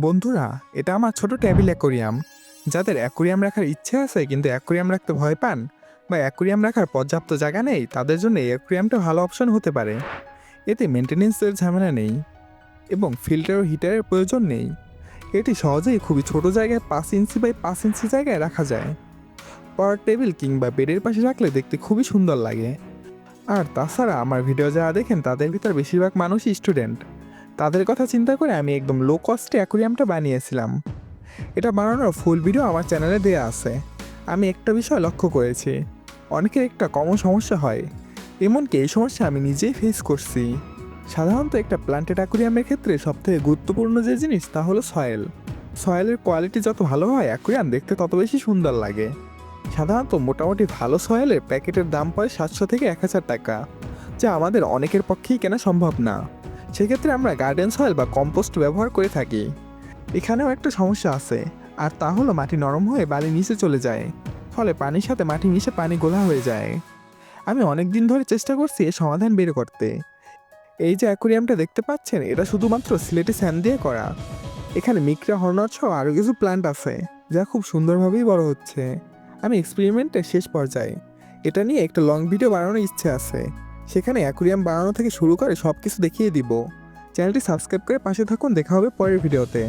বন্ধুরা, এটা আমার ছোট টেবিল অ্যাকোরিয়াম। যাদের অ্যাকোরিয়াম রাখার ইচ্ছে আছে কিন্তু অ্যাকোরিয়াম রাখতে ভয় পান বা অ্যাকোরিয়াম রাখার পর্যাপ্ত জায়গা নেই, তাদের জন্য এই অ্যাকোরিয়ামটা ভালো অপশন হতে পারে। এতে মেনটেনেন্সের ঝামেলা নেই এবং ফিল্টার ও হিটারের প্রয়োজন নেই। এটি সহজেই খুবই ছোট জায়গায় 5 ইঞ্চি বাই 5 ইঞ্চি জায়গায় রাখা যায়। পড়ার টেবিল কিংবা বেডের পাশে রাখলে দেখতে খুবই সুন্দর লাগে। আর তাছাড়া আমার ভিডিও যারা দেখেন তাদের ভিতর বেশিরভাগ মানুষই স্টুডেন্ট। তাদের কথা চিন্তা করে আমি একদম লো কস্টে অ্যাকোরিয়ামটা বানিয়েছিলাম। এটা বানানোর ফুল ভিডিও আমার চ্যানেলে দেয়া আছে। আমি একটা বিষয় লক্ষ্য করেছি, অনেকের একটা কমন সমস্যা হয়, এমনকি এই সমস্যা আমি নিজেই ফেস করছি। সাধারণত একটা প্ল্যান্টেড অ্যাকোরিয়ামের ক্ষেত্রে সবথেকে গুরুত্বপূর্ণ যে জিনিস তা হলো সয়েল। সয়েলের কোয়ালিটি যত ভালো হয় অ্যাকোরিয়াম দেখতে তত বেশি সুন্দর লাগে। সাধারণত মোটামুটি ভালো সয়েলের প্যাকেটের দাম পড়ে 700 থেকে 1000 টাকা, যা আমাদের অনেকের পক্ষেই কেনা সম্ভব না। সেক্ষেত্রে আমরা গার্ডেন সয়েল বা কম্পোস্ট ব্যবহার করে থাকি। এখানেও একটা সমস্যা আছে, আর তা হলো মাটি নরম হয়ে বালির নিচে চলে যায়, ফলে পানির সাথে মাটি মিশে পানি গোলা হয়ে যায়। আমি অনেক দিন ধরে চেষ্টা করছি এর সমাধান বের করতে। এই যে অ্যাকোরিয়ামটা দেখতে পাচ্ছেন, এটা শুধুমাত্র সিলেটি স্যান্ড দিয়ে করা। এখানে মিক্রা হর্নট সহ আরও কিছু প্ল্যান্ট আছে, যা খুব সুন্দরভাবেই বড় হচ্ছে। আমি এক্সপেরিমেন্টের শেষ পর্যায়ে, এটা নিয়ে একটা লং ভিডিও বানানোর ইচ্ছে আছে। সেখানে অ্যাকোরিয়াম বানানো থেকে শুরু করে সব কিছু দেখিয়ে দিব। চ্যানেলটি সাবস্ক্রাইব করে পাশে থাকুন, দেখা হবে পরের ভিডিওতে।